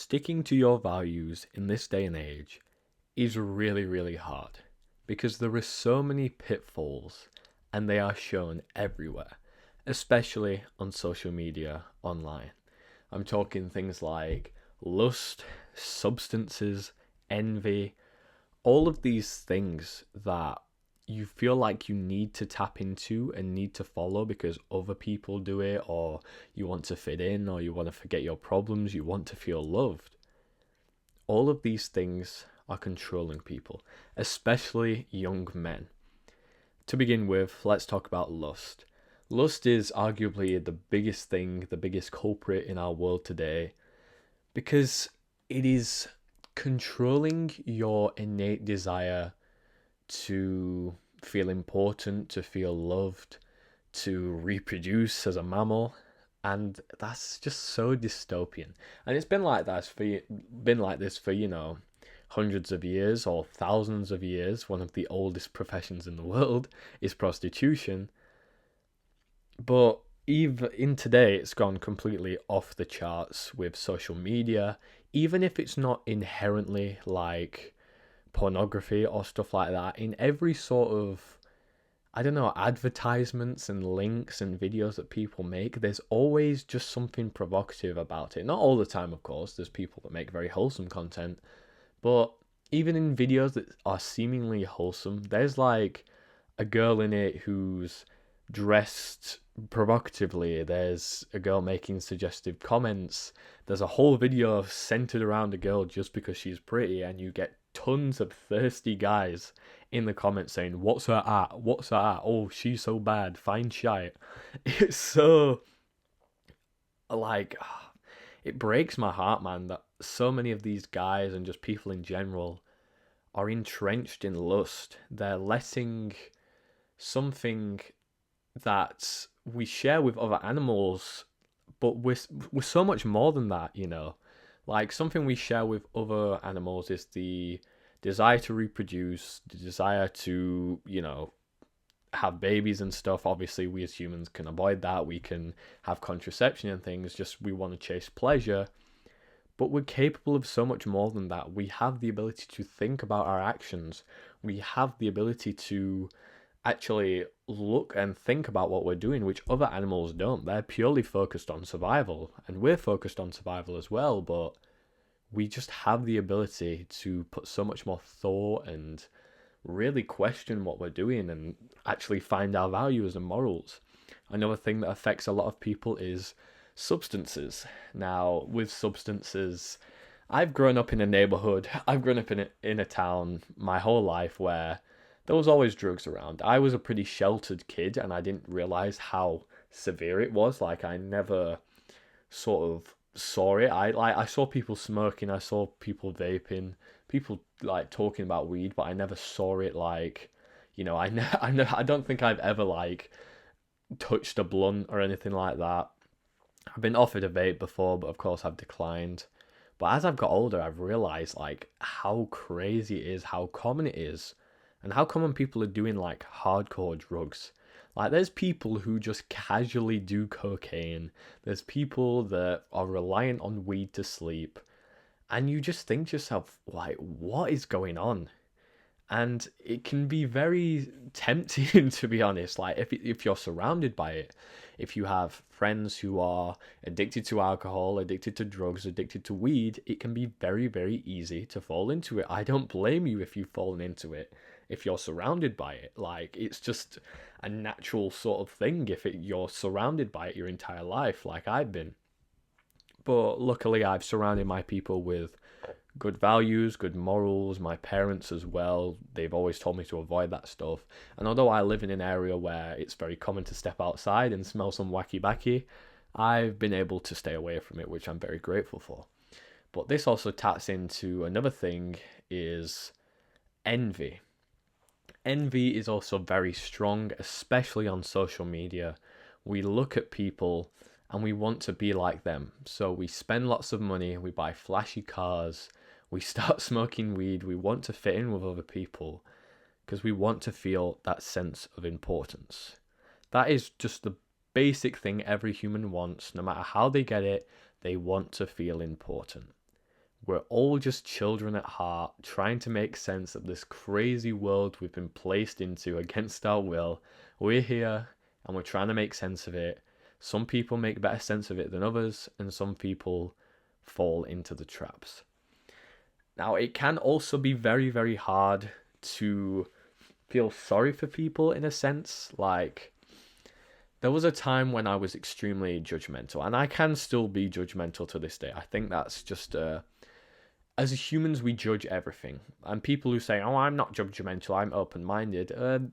Sticking to your values in this day and age is really, really hard because there are so many pitfalls and they are shown everywhere, especially on social media online. I'm talking things like lust, substances, envy, all of these things that you feel like you need to tap into and need to follow because other people do it, or you want to fit in, or you want to forget your problems, you want to feel loved. All of these things are controlling people, especially young men. To begin with, let's talk about lust. Lust is arguably the biggest thing, the biggest culprit in our world today, because it is controlling your innate desire to feel important, to feel loved, to reproduce as a mammal, and that's just so dystopian. And it's been like this for hundreds of years or thousands of years. One of the oldest professions in the world is prostitution, but even in today, it's gone completely off the charts with social media. Even if it's not inherently like pornography or stuff like that, in every sort of, I don't know, advertisements and links and videos that people make, there's always just something provocative about it. Not all the time, of course. There's people that make very wholesome content, but even in videos that are seemingly wholesome, there's like a girl in it who's dressed provocatively. There's a girl making suggestive comments. There's a whole video centered around a girl just because she's pretty, and you get tons of thirsty guys in the comments saying, "What's her at? What's her at? Oh, she's so bad. Find shite." It's so like it breaks my heart, man, that so many of these guys and just people in general are entrenched in lust. They're letting something that we share with other animals, but we're so much more than that. Like, something we share with other animals is the desire to reproduce, the desire to, have babies and stuff. Obviously, we as humans can avoid that. We can have contraception and things, just we want to chase pleasure. But we're capable of so much more than that. We have the ability to think about our actions. We have the ability to actually look and think about what we're doing, which other animals don't. They're purely focused on survival, and we're focused on survival as well, but we just have the ability to put so much more thought and really question what we're doing and actually find our values and morals. Another thing that affects a lot of people is substances. Now, with substances, I've grown up in a neighborhood, I've grown up in a town my whole life where there was always drugs around. I was a pretty sheltered kid and I didn't realize how severe it was. Like, I never sort of saw it. I saw people smoking, I saw people vaping, people like talking about weed, but I never saw it like, I don't think I've ever like touched a blunt or anything like that. I've been offered a vape before, but of course I've declined. But as I've got older, I've realized like how crazy it is, how common it is, and how common people are doing like hardcore drugs. Like, there's people who just casually do cocaine. There's people that are reliant on weed to sleep. And you just think to yourself, like, what is going on? And it can be very tempting, to be honest. Like, if you're surrounded by it, if you have friends who are addicted to alcohol, addicted to drugs, addicted to weed, it can be very, very easy to fall into it. I don't blame you if you've fallen into it, if you're surrounded by it. Like, it's just a natural sort of thing if you're surrounded by it your entire life, like I've been. But luckily, I've surrounded my people with good values, good morals. My parents as well, they've always told me to avoid that stuff. And although I live in an area where it's very common to step outside and smell some wacky backy, I've been able to stay away from it, which I'm very grateful for. But this also taps into another thing, is envy. Envy is also very strong, especially on social media. We look at people and we want to be like them. So we spend lots of money, we buy flashy cars, we start smoking weed, we want to fit in with other people because we want to feel that sense of importance. That is just the basic thing every human wants. No matter how they get it, they want to feel important. We're all just children at heart, trying to make sense of this crazy world we've been placed into against our will. We're here and we're trying to make sense of it. Some people make better sense of it than others, and some people fall into the traps. Now, it can also be very, very hard to feel sorry for people in a sense. Like, there was a time when I was extremely judgmental, and I can still be judgmental to this day. I think that's just as humans, we judge everything. And people who say, "Oh, I'm not judgmental, I'm open-minded,"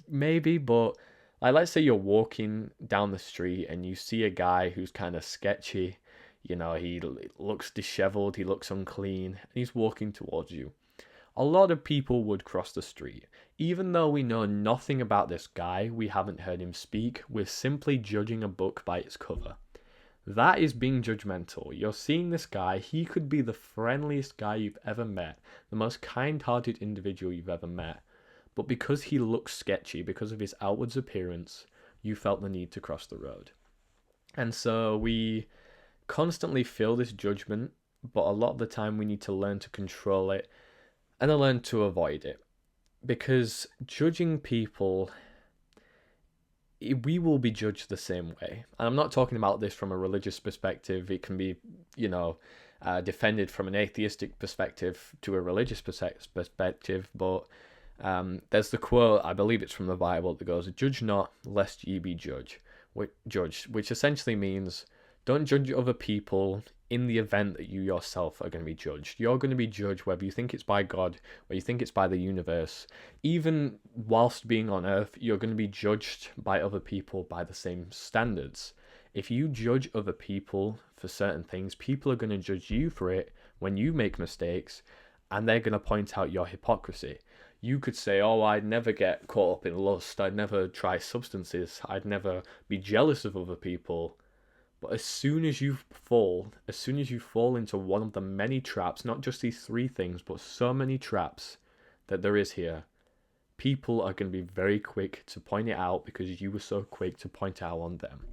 maybe, but like, let's say you're walking down the street and you see a guy who's kind of sketchy. He looks disheveled, he looks unclean, and he's walking towards you. A lot of people would cross the street. Even though we know nothing about this guy, we haven't heard him speak, we're simply judging a book by its cover. That is being judgmental. You're seeing this guy, he could be the friendliest guy you've ever met, the most kind-hearted individual you've ever met, but because he looks sketchy, because of his outwards appearance, you felt the need to cross the road. And so we constantly feel this judgment, but a lot of the time we need to learn to control it and then learn to avoid it. Because judging people, we will be judged the same way. And I'm not talking about this from a religious perspective. It can be, defended from an atheistic perspective to a religious perspective. But there's the quote, I believe it's from the Bible, that goes, "Judge not, lest ye be judged," which essentially means don't judge other people in the event that you yourself are going to be judged. You're going to be judged whether you think it's by God, or you think it's by the universe. Even whilst being on earth, you're going to be judged by other people by the same standards. If you judge other people for certain things, people are going to judge you for it when you make mistakes, and they're going to point out your hypocrisy. You could say, "Oh, I'd never get caught up in lust, I'd never try substances, I'd never be jealous of other people." But as soon as you fall into one of the many traps, not just these three things, but so many traps that there is here, people are going to be very quick to point it out because you were so quick to point out on them.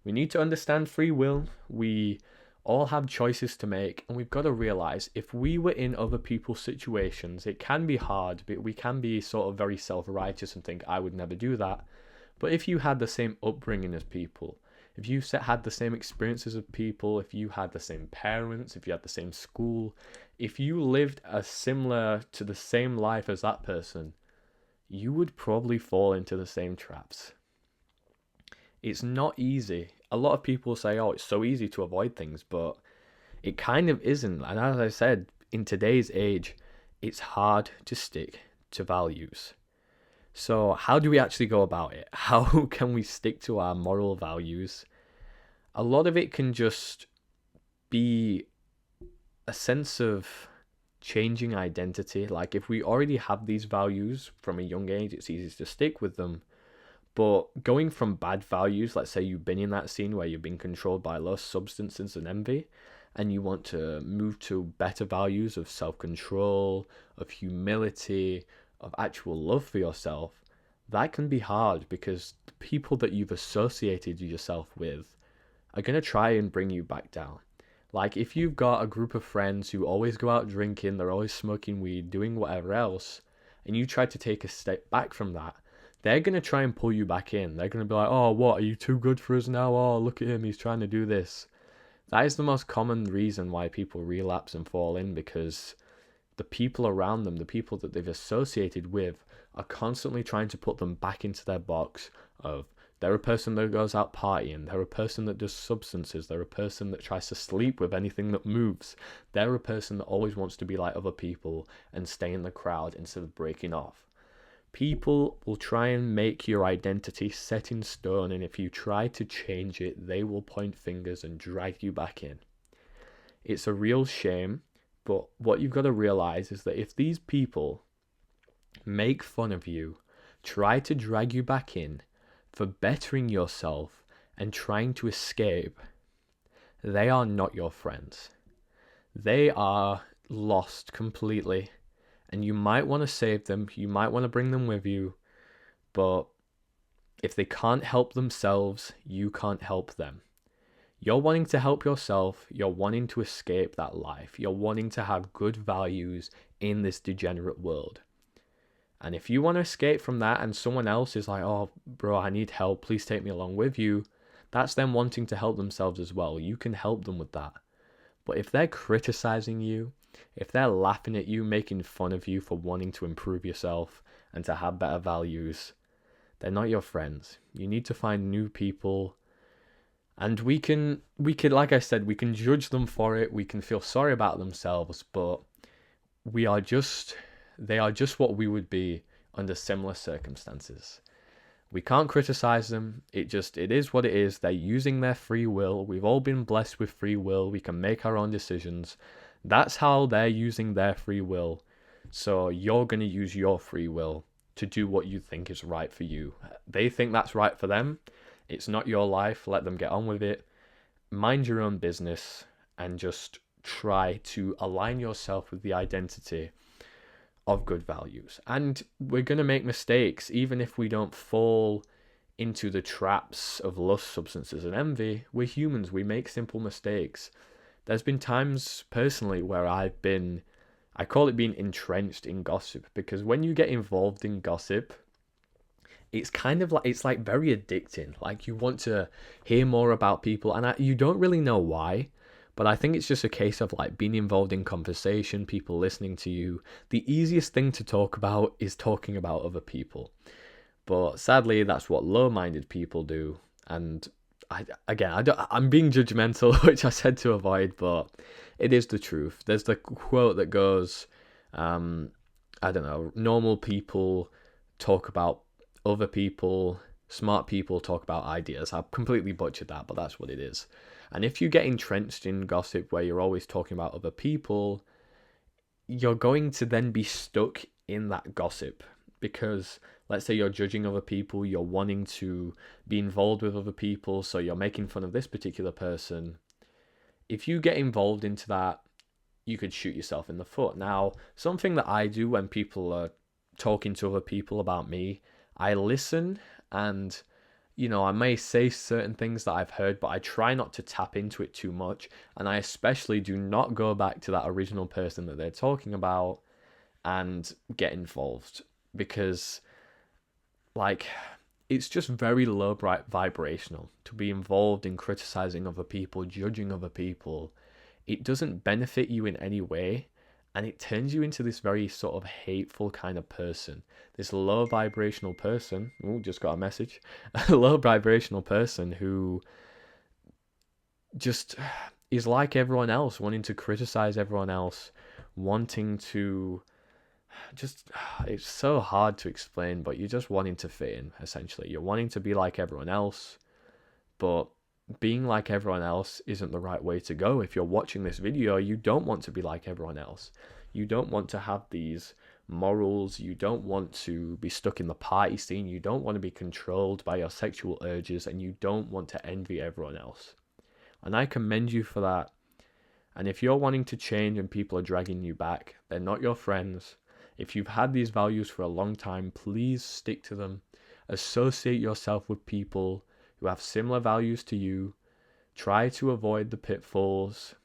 We need to understand free will. We all have choices to make, and we've got to realize if we were in other people's situations, it can be hard, but we can be sort of very self-righteous and think, "I would never do that." But if you had the same upbringing as people, if you had the same experiences of people, if you had the same parents, if you had the same school, if you lived a similar to the same life as that person, you would probably fall into the same traps. It's not easy. A lot of people say, "Oh, it's so easy to avoid things," but it kind of isn't. And as I said, in today's age, it's hard to stick to values. So how do we actually go about it? How can we stick to our moral values? A lot of it can just be a sense of changing identity. Like, if we already have these values from a young age, it's easy to stick with them. But going from bad values, let's say you've been in that scene where you've been controlled by lust, substances, and envy, and you want to move to better values of self-control, of humility, of actual love for yourself, that can be hard because the people that you've associated yourself with are going to try and bring you back down. Like, if you've got a group of friends who always go out drinking, they're always smoking weed, doing whatever else, and you try to take a step back from that, they're going to try and pull you back in. They're going to be like, "Oh, what, are you too good for us now? Oh, look at him, he's trying to do this." That is the most common reason why people relapse and fall in, because the people around them, the people that they've associated with, are constantly trying to put them back into their box of, they're a person that goes out partying, they're a person that does substances, they're a person that tries to sleep with anything that moves, they're a person that always wants to be like other people and stay in the crowd instead of breaking off. People will try and make your identity set in stone, and if you try to change it, they will point fingers and drag you back in. It's a real shame, but what you've got to realize is that if these people make fun of you, try to drag you back in for bettering yourself and trying to escape, they are not your friends. They are lost completely, and you might want to save them, you might want to bring them with you, but if they can't help themselves, you can't help them. You're wanting to help yourself, you're wanting to escape that life, you're wanting to have good values in this degenerate world. And if you want to escape from that and someone else is like, oh, bro, I need help, please take me along with you, that's them wanting to help themselves as well. You can help them with that. But if they're criticizing you, if they're laughing at you, making fun of you for wanting to improve yourself and to have better values, they're not your friends. You need to find new people. And we can, like I said, we can judge them for it. We can feel sorry about themselves, but they are just what we would be under similar circumstances. We can't criticize them. It is what it is. They're using their free will. We've all been blessed with free will. We can make our own decisions. That's how they're using their free will. So you're going to use your free will to do what you think is right for you. They think that's right for them. It's not your life. Let them get on with it. Mind your own business and just try to align yourself with the identity of good values. And we're going to make mistakes, even if we don't fall into the traps of lust, substances, and envy. We're humans. We make simple mistakes. There's been times personally where I call it being entrenched in gossip, because when you get involved in gossip, it's kind of like, it's like very addicting. Like you want to hear more about people, and you don't really know why. But I think it's just a case of like being involved in conversation, people listening to you. The easiest thing to talk about is talking about other people. But sadly, that's what low-minded people do. And I'm being judgmental, which I said to avoid, but it is the truth. There's the quote that goes, I don't know, normal people talk about other people, smart people talk about ideas. I've completely butchered that, but that's what it is. And if you get entrenched in gossip where you're always talking about other people, you're going to then be stuck in that gossip. Because let's say you're judging other people, you're wanting to be involved with other people, so you're making fun of this particular person. If you get involved into that, you could shoot yourself in the foot. Now, something that I do when people are talking to other people about me, I listen, and I may say certain things that I've heard, but I try not to tap into it too much. And I especially do not go back to that original person that they're talking about and get involved, because like it's just very low vibrational to be involved in criticizing other people, judging other people. It doesn't benefit you in any way, and it turns you into this very sort of hateful kind of person. This low vibrational person. Oh, just got a message. A low vibrational person who just is like everyone else, wanting to criticize everyone else, wanting to it's so hard to explain, but you're just wanting to fit in, essentially. You're wanting to be like everyone else, but being like everyone else isn't the right way to go. If you're watching this video, you don't want to be like everyone else. You don't want to have these morals. You don't want to be stuck in the party scene. You don't want to be controlled by your sexual urges, and you don't want to envy everyone else. And I commend you for that. And if you're wanting to change and people are dragging you back, they're not your friends. If you've had these values for a long time, please stick to them. Associate yourself with people who have similar values to you. Try to avoid the pitfalls.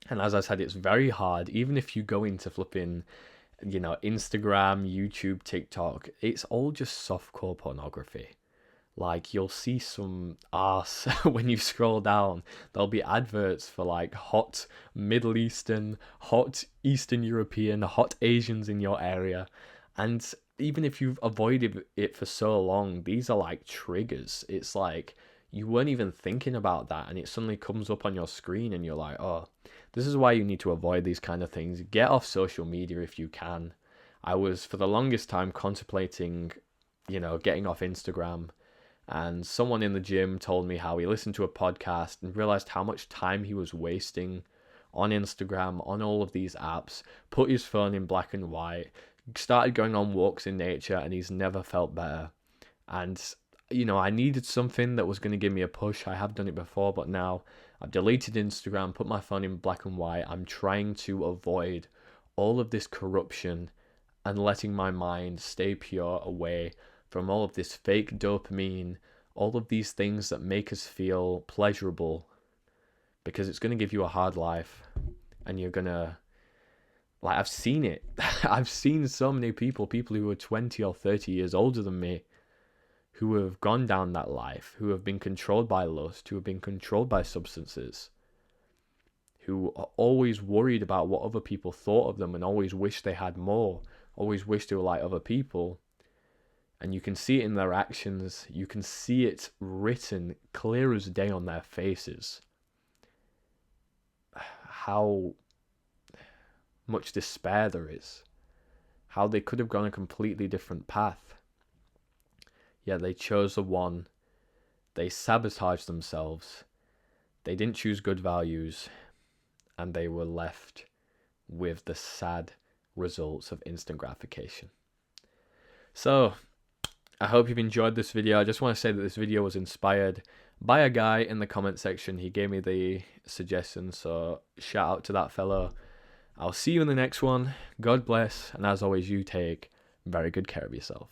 And as I said, it's very hard. Even if you go into flipping, Instagram, YouTube, TikTok, it's all just softcore pornography. Like, you'll see some arse when you scroll down. There'll be adverts for like hot Middle Eastern, hot Eastern European, hot Asians in your area. And even if you've avoided it for so long, these are like triggers. It's like you weren't even thinking about that, and it suddenly comes up on your screen, and you're like, oh, this is why you need to avoid these kind of things. Get off social media if you can. I was, for the longest time, contemplating, getting off Instagram. And someone in the gym told me how he listened to a podcast and realized how much time he was wasting on Instagram, on all of these apps, put his phone in black and white, started going on walks in nature, and he's never felt better. And, I needed something that was going to give me a push. I have done it before, but now I've deleted Instagram, put my phone in black and white. I'm trying to avoid all of this corruption and letting my mind stay pure away from all of this fake dopamine, all of these things that make us feel pleasurable, because it's going to give you a hard life, and you're going to, like, I've seen it. I've seen so many people who are 20 or 30 years older than me, who have gone down that life, who have been controlled by lust, who have been controlled by substances, who are always worried about what other people thought of them and always wish they had more, always wish they were like other people. And you can see it in their actions. You can see it written clear as day on their faces. How much despair there is. How they could have gone a completely different path. Yet they chose the one. They sabotaged themselves. They didn't choose good values. And they were left with the sad results of instant gratification. So, I hope you've enjoyed this video. I just want to say that this video was inspired by a guy in the comment section. He gave me the suggestion, so shout out to that fellow. I'll see you in the next one. God bless, and as always, you take very good care of yourself.